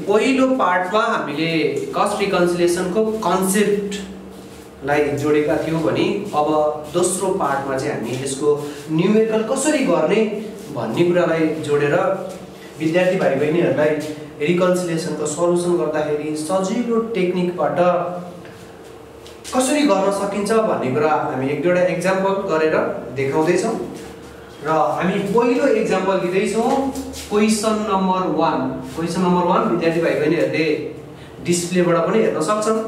पहिलो पार्टमा हामीले कस्ट रिकन्सिलिएसनको कन्सेप्टलाई जोडेका थियौं भने अब दोस्रो पार्टमा चाहिँ हामी यसको न्यूमेरिकल कसरी गर्ने भन्ने कुरालाई जोडेर विद्यार्थी भाइ बहिनीहरूलाई रिकन्सिलिएसनको सल्युसन गर्दाखेरि सजिलो टेक्निकबाट कसरी गर्न सकिन्छ भन्ने कुरा हामी एक दुईवटा एक्जाम्पल गरेर देखाउँदै छौं र हामी पहिलो एक्जाम्पल लिँदै छौं क्वेशन नम्बर 1 विद्यार्थी भाइ बहिनीहरुले डिस्प्लेबाट पनि हेर्न सक्छन्।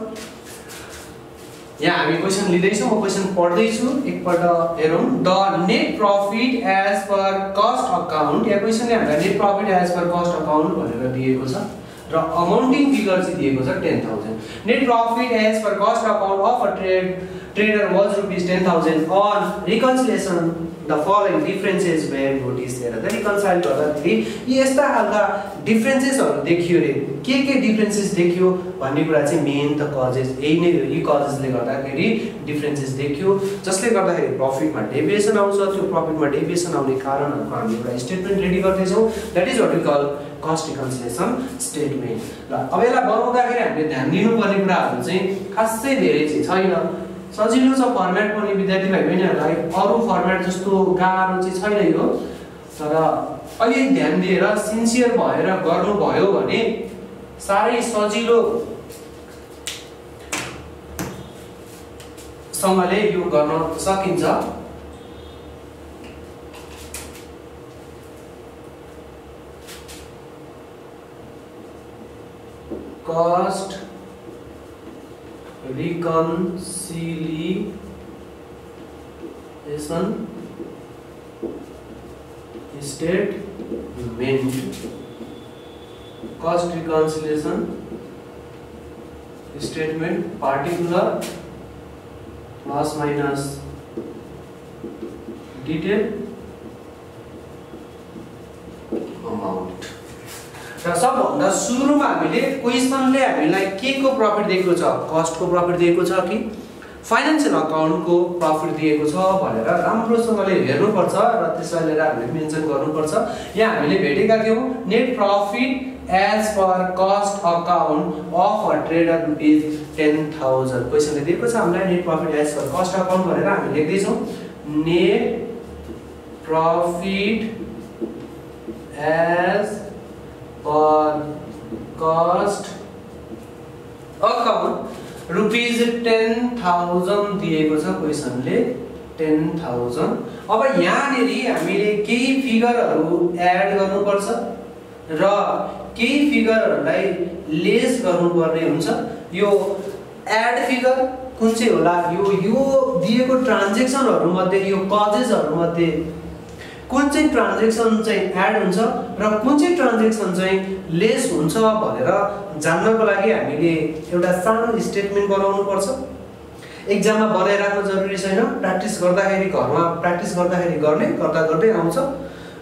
यहाँ हामी क्वेशन लिँदै छौं, म क्वेशन पढ्दै छु, एकपल्ट हेरौं। The net profit as per cost account, या क्वेशनले हामीलाई net profit as per cost account भनेर दिएको छ र अमाउन्टिङ फिगर चाहिँ दिएको छ 10,000। Net profit as per cost account of a trader was ₹10,000 on reconciliation the following differences were noticed there। the reconcile गर्दाखेरि यस्ता खालका डिफरेन्सेसहरु देखियो रे, के डिफरेन्सेस देखियो भन्ने कुरा चाहिँ मेन त कजेस यही नै हो। यी कजेसले गर्दाखेरि डिफरेन्सेस देखियो, जसले गर्दाखेरि प्रॉफिटमा डेभिएसन आउँछ। त्यो प्रॉफिटमा डेभिएसन आउने कारणहरुको हामी एउटा स्टेटमेन्ट रेडी गर्दै छौं, that is what we call cost reconciliation statement. ल अब यसलाई बनाउँदाखेरि हामीले ध्यान दिनुपर्ने कुराहरु चाहिँ खासै धेरै चाहिँ छैन, सजिलो छ फर्मेट पनि। विद्यार्थी भाइ बहिनीहरुलाई अरु फर्मेट जस्तो गाह्रो चाहिँ छैन यो, तर अलि ध्यान दिएर सिन्सियर भएर गर्नु भयो भने सारै सजिलो सँगले यो गर्न सकिन्छ। Cost reconciliation statement, cost reconciliation statement, particular plus minus detail amount। र सबभन्दा सुरुमा हामीले क्वेशनले हामीलाई के को प्रॉफिट दिएको छ, कस्ट को प्रॉफिट दिएको छ कि फाइनान्शियल अकाउन्ट को प्रॉफिट दिएको छ भनेर राम्रोसँगले हेर्नु पर्छ र त्यसलाई लिएर हामीले मेन्सन गर्नु पर्छ। यहाँ हामीले भेटेका थियौं net profit as per cost account of a trader ₹10,000। क्वेशनले दिएको छ हामीलाई net profit as per cost account भनेर हामी लेख्दै छौं net profit as per cost account ₹10,000 दिएको छ क्वेशनले 10,000। अब यहाँनेरि हामीले केही फिगरहरु एड गर्नुपर्छ र केही फिगरहरुलाई लेस गर्नुपर्ने हुन्छ। यो एड फिगर कुन चाहिँ होला, यो दिएको ट्रान्ज्याक्सनहरु मध्ये यो कजेसहरु मध्ये कुन चाहिँ ट्रान्ज्याक्सन चाहिँ एड हुन्छ र कुन चाहिँ ट्रान्ज्याक्सन चाहिँ लेस हुन्छ भनेर जान्नको लागि हामीले एउटा सानो स्टेटमेन्ट बनाउनु पर्छ। एक्जाममा बनाइराख्नु जरुरी छैन, प्र्याक्टिस गर्दाखेरि घरमा प्र्याक्टिस गर्दाखेरि गर्दै आउँछ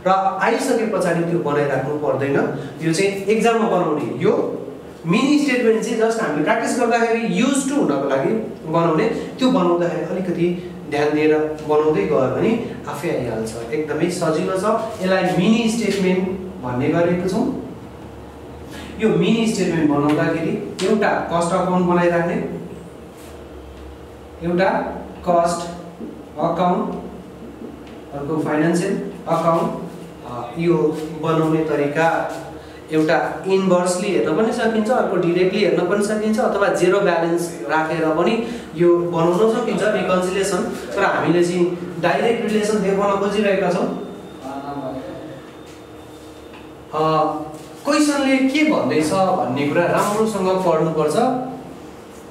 र आइसकेपछि त्यो बनाइराख्नु पर्दैन। यो चाहिँ एक्जाममा बनाउने यो मिनी स्टेटमेन्ट चाहिँ जस्ट हामीले प्र्याक्टिस गर्दाखेरि युज टु हुनको लागि बनाउने, त्यो बनाउँदाखेरि अलिकति ध्यान दिएर बनाउँदै गयो भने आफै आइहाल्छ, एकदमै सजिलो छ। यसलाई मिनी स्टेटमेन्ट भन्ने गरेको छौं। यो मिनी स्टेटमेन्ट बनाउँदाखेरि एउटा कस्ट अकाउन्ट बनाइराख्ने, एउटा कस्ट अकाउन्ट, अर्को फाइनान्शियल अकाउन्ट। यो बनाउने तरिका एउटा इन्भर्सली हेर्न पनि सकिन्छ, अर्को डाइरेक्टली हेर्न पनि सकिन्छ, अथवा जेरो ब्यालेन्स राखेर पनि यो बनाउन सकिन्छ रिकन्सिलिएसन। तर हामीले चाहिँ डाइरेक्ट रिलेसन देखाउन खोजिरहेका छौं। क्वेशनले के भन्दैछ भन्ने कुरा राम्रोसँग पढ्नु पर्छ।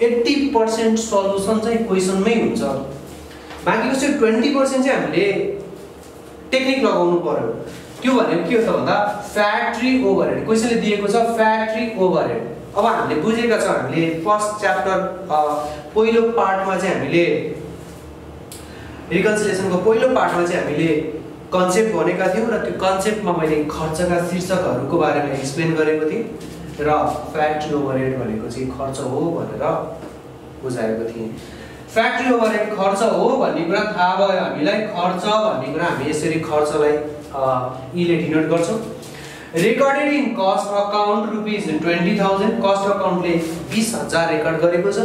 80% सल्युसन चाहिँ क्वेशनमै हुन्छ, बाँकीको चाहिँ 20% चाहिँ हामीले टेक्निक लगाउनु पर्यो। त्यो भनेको के हो त भन्दा फ्याक्ट्री ओभरहेड। क्वेशनले दिएको छ फ्याक्ट्री ओभरहेड। अब हामीले बुझेका छौं, हामीले फर्स्ट च्याप्टर पहिलो पार्टमा चाहिँ हामीले रिकन्सिलिएसनको पहिलो पार्टमा चाहिँ हामीले कन्सेप्ट भनेका थियौं र त्यो कन्सेप्टमा मैले खर्चका शीर्षकहरुको बारेमा एक्सप्लेन गरेको थिएँ र फ्याक्ट्री ओभरहेड भनेको चाहिँ खर्च हो भनेर बुझाएको थिएँ। फ्याक्ट्री ओभरहेड खर्च हो भन्ने कुरा थाहा भयो हामीलाई। खर्च भन्ने कुरा हामी यसरी खर्चलाई ले डिनोट गर्छौं recorded in cost account ₹20,000 cost अकाउन्टले 20,000 रेकर्ड गरेको छ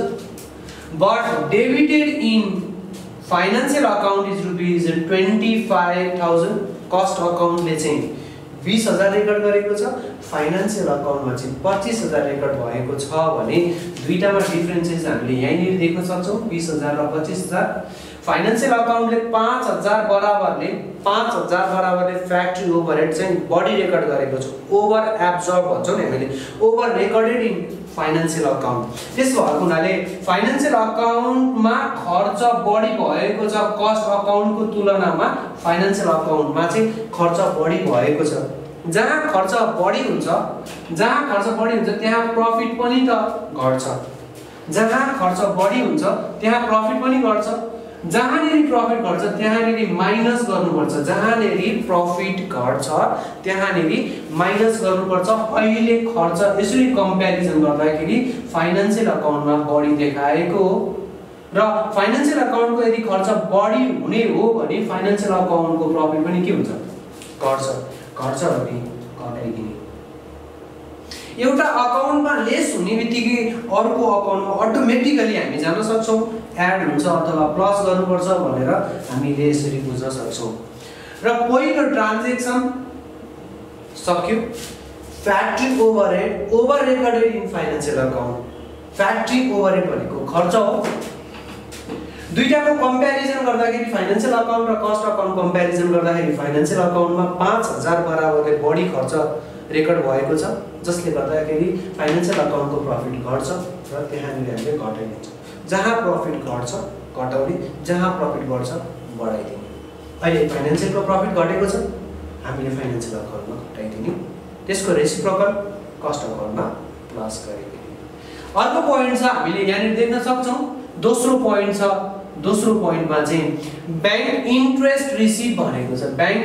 but debited in financial account is ₹25,000 cost अकाउन्टले चाहिँ 20,000 रेकर्ड गरेको छ फाइनान्शियल अकाउन्टमा चाहिँ 25,000 रेकर्ड भएको छ भने दुईटामा डिफरेन्सेस हामीले यहीँनिर देख्न सक्छौँ 20,000 र 25,000 फाइनान्शियल अकाउन्टले 5,000 बराबरले फ्याक्ट्री ओभरहेड चाहिँ बढी रेकर्ड गरेको छ ओभर एब्जर्ब भन्छौँ नि हामीले over recorded in financial account त्यसो भएको हुनाले फाइनान्शियल अकाउन्टमा खर्च बढी भएको छ कस्ट अकाउन्टको तुलनामा फाइनान्शियल अकाउन्टमा चाहिँ खर्च बढी भएको छ जहाँ खर्च बढी हुन्छ त्यहाँ प्रफिट पनि त घट्छ जहाँ खर्च बढी हुन्छ त्यहाँ प्रफिट पनि घट्छ जहाँनेरि प्रफिट घट्छ त्यहाँनेरि माइनस गर्नुपर्छ जहाँनेरि प्रफिट घट्छ त्यहाँनेरि माइनस गर्नुपर्छ अहिले खर्च यसरी कम्प्यारिजन गर्दाखेरि फाइनान्शियल अकाउन्टमा बढी देखाएको हो र फाइनान्शियल अकाउन्टको यदि खर्च बढी हुने हो भने फाइनान्शियल अकाउन्टको प्रफिट पनि के हुन्छ घट्छ भने घटाइदिने एउटा अकाउन्टमा लेस हुने बित्तिकै अर्को अकाउन्टमा अटोमेटिकली हामी जान सक्छौँ एड हुन्छ अथवा प्लस गर्नुपर्छ भनेर हामीले यसरी बुझ्न सक्छौँ र पहिलो ट्रान्ज्याक्सन सक्यो factory overhead over recorded in financial account factory overhead भनेको खर्च हो दुईटाको कम्प्यारिजन गर्दाखेरि फाइनान्शियल अकाउन्ट र कस्ट अकाउन्ट कम्प्यारिजन गर्दाखेरि फाइनान्शियल अकाउन्टमा 5,000 बराबरले बढी खर्च रेकर्ड भएको छ जसले गर्दाखेरि फाइनान्शियल अकाउन्टको प्रफिट घट्छ र त्यहाँनिर हामीले घटाइदिन्छौँ जहाँ प्रफिट घट्छ घटाउने जहाँ प्रफिट बढ्छ बढाइदिने अहिले फाइनान्शियलको प्रफिट घटेको छ हामीले फाइनान्शियल अकाउन्टमा घटाइदिने त्यसको रेसिप्रोकल कस्ट अकाउन्टमा प्लस गरिदिने अर्को पोइन्ट छ हामीले यहाँनिर देख्न सक्छौँ दोस्रो पोइन्टमा चाहिँ बैंक इन्ट्रेस्ट रिसिभ भनेको छ बैंक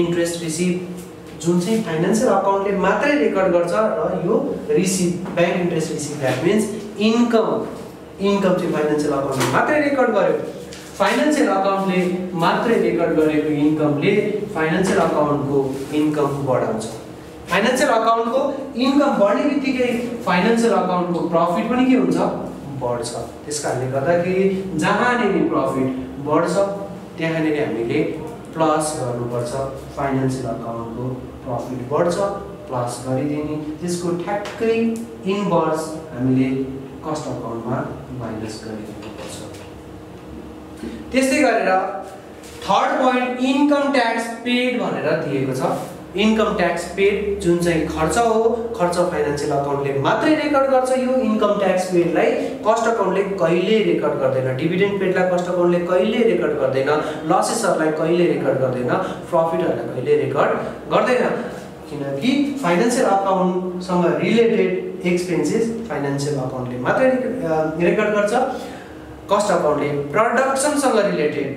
इन्ट्रेस्ट रिसिभ जुन चाहिँ फाइनान्शियल अकाउन्टले मात्रै रेकर्ड गर्छ र यो receive bank interest receive that means income चाहिँ फाइनान्शियल अकाउन्टले मात्रै रेकर्ड गर्यो फाइनान्शियल अकाउन्टले मात्रै रेकर्ड गरेको इन्कमले फाइनान्शियल अकाउन्टको इन्कम बढाउँछ फाइनान्शियल अकाउन्टको इन्कम बढ्ने बित्तिकै फाइनान्शियल अकाउन्टको प्रफिट पनि के हुन्छ बढ्छ त्यसकारणले गर्दाखेरि जहाँनेरि प्रफिट बढ्छ त्यहाँनेरि हामीले प्लस गर्नुपर्छ फाइनान्शियल अकाउन्टको प्रफिट बढ्छ प्लस गरिदिने त्यसको ठ्याक्कै इन्भर्स हामीले कस्ट अकाउन्टमा माइनस गरिदिनुपर्छ त्यस्तै गरेर third point income tax paid भनेर दिएको छ इन्कम ट्याक्स पेड जुन चाहिँ खर्च हो खर्च फाइनान्शियल अकाउन्टले मात्रै रेकर्ड गर्छ यो इन्कम ट्याक्स पेडलाई कस्ट अकाउन्टले कहिले रेकर्ड गर्दैन डिभिडेन्ड पेडलाई कस्ट अकाउन्टले कहिले रेकर्ड गर्दैन लसेसहरूलाई कहिले रेकर्ड गर्दैन प्रफिटहरूलाई कहिले रेकर्ड गर्दैन किनकि फाइनान्शियल अकाउन्टसँग रिलेटेड एक्सपेन्सेस फाइनान्शियल अकाउन्टले मात्रै रेकर्ड गर्छ कस्ट अकाउन्टले प्रोडक्सनसँग रिलेटेड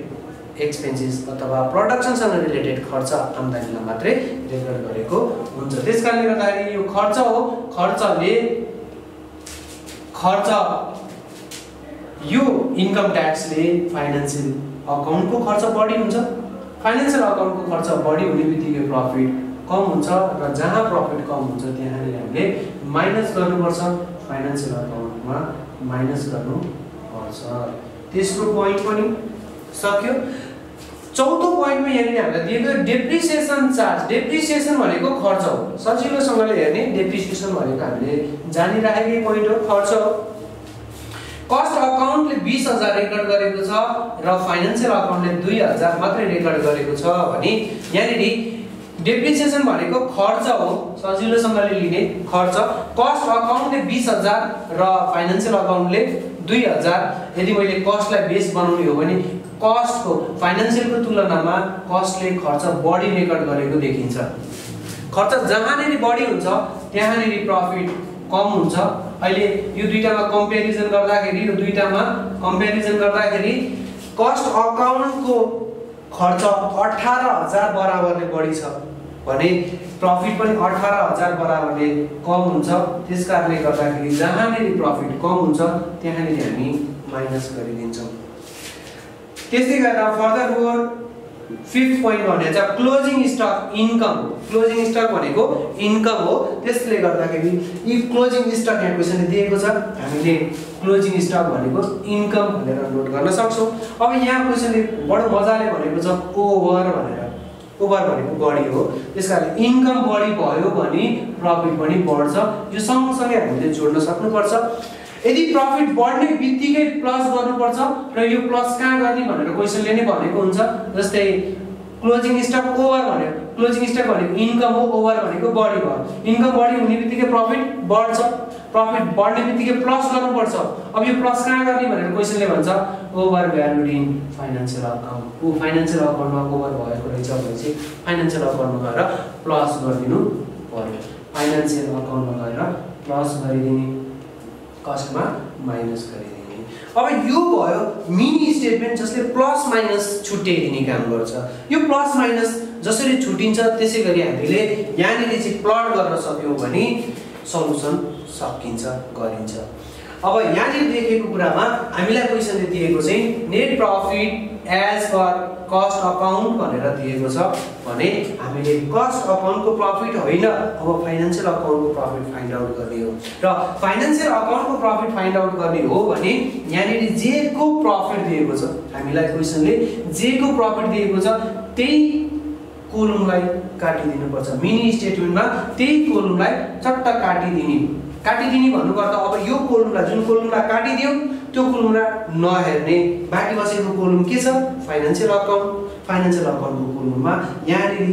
एक्सपेन्सेस अथवा प्रोडक्सनसँग रिलेटेड खर्च आम्दानीलाई मात्रै रेकर्ड गरेको हुन्छ त्यसकारणले गर्दाखेरि यो खर्च हो खर्च यो इन्कम ट्याक्सले फाइनान्शियल अकाउन्टको खर्च बढी हुन्छ फाइनान्शियल अकाउन्टको खर्च बढी हुने बित्तिकै प्रफिट कम हुन्छ र जहाँ प्रफिट कम हुन्छ त्यहाँनिर हामीले माइनस गर्नुपर्छ फाइनान्शियल अकाउन्टमा माइनस गर्नुपर्छ तेस्रो पोइन्ट पनि सक्यो चौथो पोइन्टमा यहाँनिर हामीलाई दिएको डेप्रिसिएसन चार्ज डेप्रिसिएसन भनेको खर्च हो सजिलोसँगले हेर्ने डेप्रिसिएसन भनेको हामीले जानिराखेकै पोइन्ट हो खर्च हो कस्ट अकाउन्टले 20,000 रेकर्ड गरेको छ र फाइनान्शियल अकाउन्टले 2,000 मात्रै रेकर्ड गरेको छ भने यहाँनिर डेप्रिसिएसन भनेको खर्च हो सजिलोसँगले लिने खर्च कस्ट अकाउन्टले 20,000 र फाइनान्शियल अकाउन्टले 2,000 यदि मैले कस्टलाई बेस बनाउने हो भने कस्टको फाइनान्शियलको तुलनामा कस्टले खर्च बढी रेकर्ड गरेको देखिन्छ खर्च जहाँनेरि बढी हुन्छ त्यहाँनेरि प्रफिट कम हुन्छ अहिले यो दुईटामा कम्प्यारिजन गर्दाखेरि कस्ट अकाउन्टको खर्च 18,000 बराबरले बढी छ भने प्रफिट पनि 18,000 बराबरले कम हुन्छ त्यसकारणले गर्दाखेरि जहाँनेरि प्रफिट कम हुन्छ त्यहाँनेरि हामी माइनस गरिदिन्छौँ त्यस्तै गरेर फर्दर मोर फिफ्थ पोइन्ट भने चाहिँ क्लोजिङ स्टक इन्कम हो। क्लोजिङ स्टक भनेको इन्कम हो। त्यसले गर्दाखेरि यी क्लोजिङ स्टक यहाँ क्वेशनले दिएको छ, हामीले क्लोजिङ स्टक भनेको इन्कम भनेर नोट गर्न सक्छौँ। अब यहाँ क्वेशनले बडो मजाले भनेको छ ओभर भनेर। ओभर भनेको बढी हो, त्यसकारण इन्कम बढी भयो भने प्रफिट पनि बढ्छ। यो सँगसँगै हामीले जोड्न सक्नुपर्छ। यदि प्रफिट बढ्ने बित्तिकै प्लस गर्नुपर्छ र यो प्लस कहाँ गर्ने भनेर क्वेशनले नै भनेको हुन्छ। जस्तै क्लोजिङ स्टक ओभर भन्यो, क्लोजिङ स्टक भनेको इन्कम हो, ओभर भनेको बढी भयो। इन्कम बढी हुने बित्तिकै प्रफिट बढ्छ, प्रफिट बढ्ने बित्तिकै प्लस गर्नुपर्छ। अब यो प्लस कहाँ गर्ने भनेर क्वेशनले भन्छ over valued in financial account. ऊ फाइनान्शियल अकाउन्टमा ओभर भएको रहेछ भने चाहिँ फाइनान्शियल अकाउन्टमा गएर प्लस गरिदिनु पर्यो। फाइनान्शियल अकाउन्टमा गएर प्लस गरिदिने, कस्टमा माइनस गरिदिने। अब यो भयो मिनी स्टेटमेन्ट जसले प्लस माइनस छुट्याइदिने काम गर्छ। यो प्लस माइनस जसरी छुटिन्छ त्यसै गरी हामीले यहाँनिर चाहिँ प्लट गर्न सक्यौँ भने सल्युसन सकिन्छ, गरिन्छ। अब यहाँनिर देखेको कुरामा हामीलाई क्वेशनले दिएको चाहिँ net profit as per cost account भनेर दिएको छ भने हामीले कस्ट अकाउन्टको प्रफिट होइन, अब फाइनान्शियल अकाउन्टको प्रफिट फाइन्ड आउट गर्ने हो। र फाइनान्शियल अकाउन्टको प्रफिट फाइन्ड आउट गर्ने हो भने यहाँनिर जे को प्रफिट दिएको छ, हामीलाई क्वेशनले जे को प्रफिट दिएको छ त्यही कोलमलाई काटिदिनु पर्छ। मिनी स्टेटमेन्टमा त्यही कोलमलाई चट्ट काटिदिने भन्नुपर्दा अब यो कोलमलाई, जुन कोलमलाई काटिदियो त्यो कोलमलाई नहेर्ने, बाँकी बसेको कोलम के छ फाइनान्शियल अकाउन्ट। फाइनान्शियल अकाउन्टको कोलममा यहाँनिर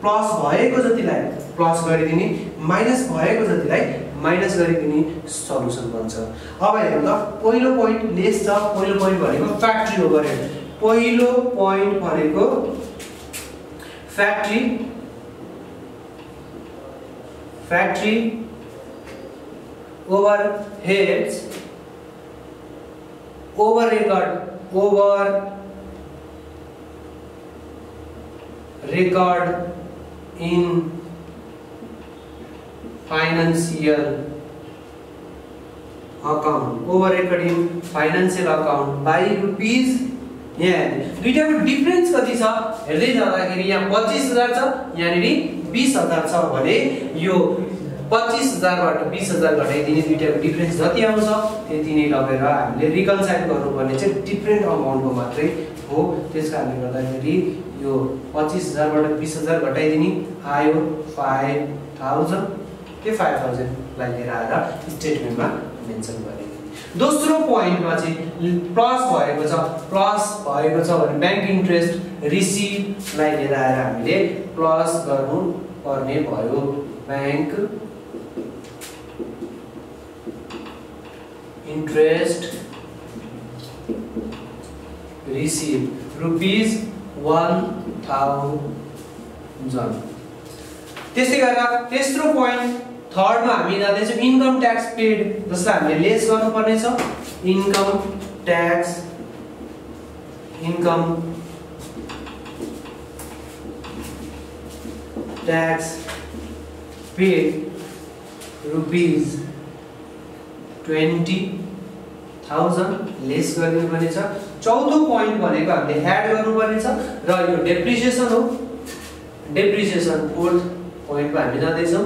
प्लस भएको जतिलाई प्लस गरिदिने, माइनस भएको जतिलाई माइनस गरिदिने सल्युसन बन्छ। अब हेरौँ त पहिलो पोइन्ट लेस छ। पहिलो पोइन्ट भनेको फ्याक्ट्री ओभरहेड। पहिलो पोइन्ट भनेको factory overheads over record in financial account, over record in financial account by rupees। यहाँ दुईटाको डिफरेन्स कति छ हेर्दै जाँदाखेरि यहाँ 25,000 छ, यहाँनिर 20,000 छ भने यो 25,000 बाट 20,000 घटाइदिने दुईटाको डिफरेन्स जति आउँछ त्यति नै लगेर हामीले रिकन्साइल गर्नुपर्ने चाहिँ डिफरेन्ट अमाउन्टको मात्रै हो। त्यसकारणले गर्दाखेरि यो 25,000 बाट 20,000 घटाइदिने आयो 5,000। त्यो 5,000 लाई लिएर आएर स्टेटमेन्टमा मेन्सन गरिदिने। दोस्रो पोइन्टमा चाहिँ प्लस भएको छ भने ब्याङ्क इन्ट्रेस्ट रिसिभ लाई लिएर आएर हामीले प्लस गर्नु पर्ने भयो। Bank interest receive rupees 1,000। त्यस्तै गरेर तेस्रो पोइन्ट थर्डमा हामी जाँदैछौँ इन्कम ट्याक्स पेड, जसलाई हामीले लेस गर्नुपर्ने छ। Income tax paid rupees 20,000 lace गरिनुपर्ने छ। चौथो पोइन्ट भनेको हामीले एड गर्नुपर्ने छ र यो डेप्रिसिएसन हो। डेप्रिसिएसन फोर्थ पोइन्टमा हामी जाँदैछौँ।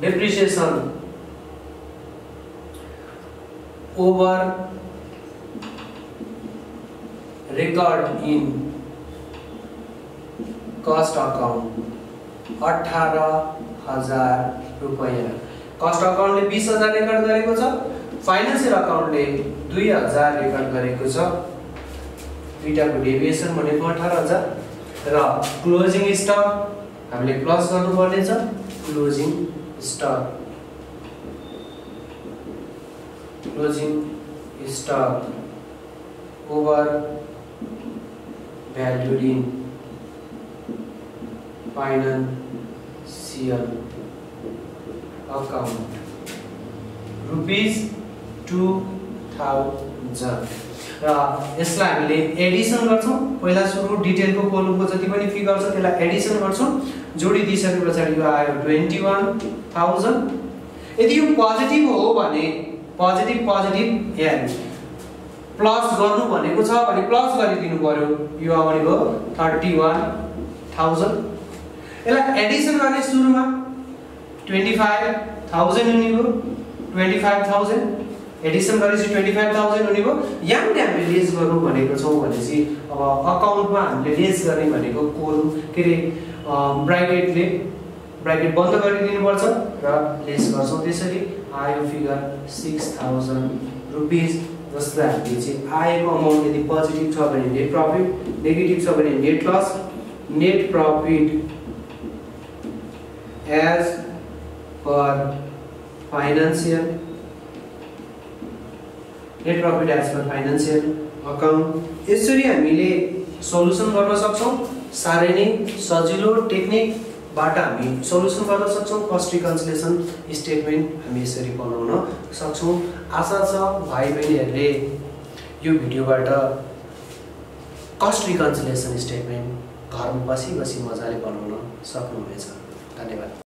Depreciation over record in cost account 18,000 रुपैयाँ। कस्ट अकाउन्टले 20,000 रेकर्ड गरेको छ, फाइनान्शियल अकाउन्टले 2,000 रेकर्ड गरेको छ। दुईटाको डेभिएसन भनेको 18,000 र क्लोजिङ स्टक हामीले प्लस गर्नुपर्ने छ। Closing stock over valued in financial account rupees 2,000 र यसलाई हामीले एडिसन गर्छौँ। पहिला सुरु डिटेलको कोलमको जति पनि फिगर छ त्यसलाई एडिसन गर्छौँ। जोडिदिसके पछाडि यो आयो 21,000। यदि यो पोजिटिभ हो भने पोजिटिभ यहाँ प्लस गर्नु भनेको छ भने प्लस गरिदिनु पर्यो। यो आउने भयो 31,000। यसलाई एडिसन गर्ने सुरुमा 25,000 हुने भयो। 25,000 एडिसन गरेपछि 25,000 हुने भयो। यहाँले हामीले लेस गर्नु भनेको छौँ भनेपछि अब अकाउन्टमा हामीले लेस गर्ने भनेको कोलम के अरे ब्राकेट बन्द गरिदिनु पर्छ र लेस गर्छौँ। त्यसरी आयो फिगर 6,000 रुपिस, जसलाई हामीले चाहिँ आएको अमाउन्ट यदि पोजिटिभ छ भने नेट प्रफिट, नेगेटिभ छ भने net loss. Net profit as per financial account. यसरी हामीले सोलुसन गर्न सक्छौँ। साह्रै नै सजिलो टेक्निकबाट हामी सोलुसन गर्न सक्छौँ। कस्ट रिकन्सिलिएसन स्टेटमेन्ट हामी यसरी बनाउन सक्छौँ। आशा छ भाइ बहिनीहरूले यो भिडियोबाट कस्ट रिकन्सिलिएसन स्टेटमेन्ट घरमा बसी बसी मजाले बनाउन सक्नुहुनेछ। धन्यवाद।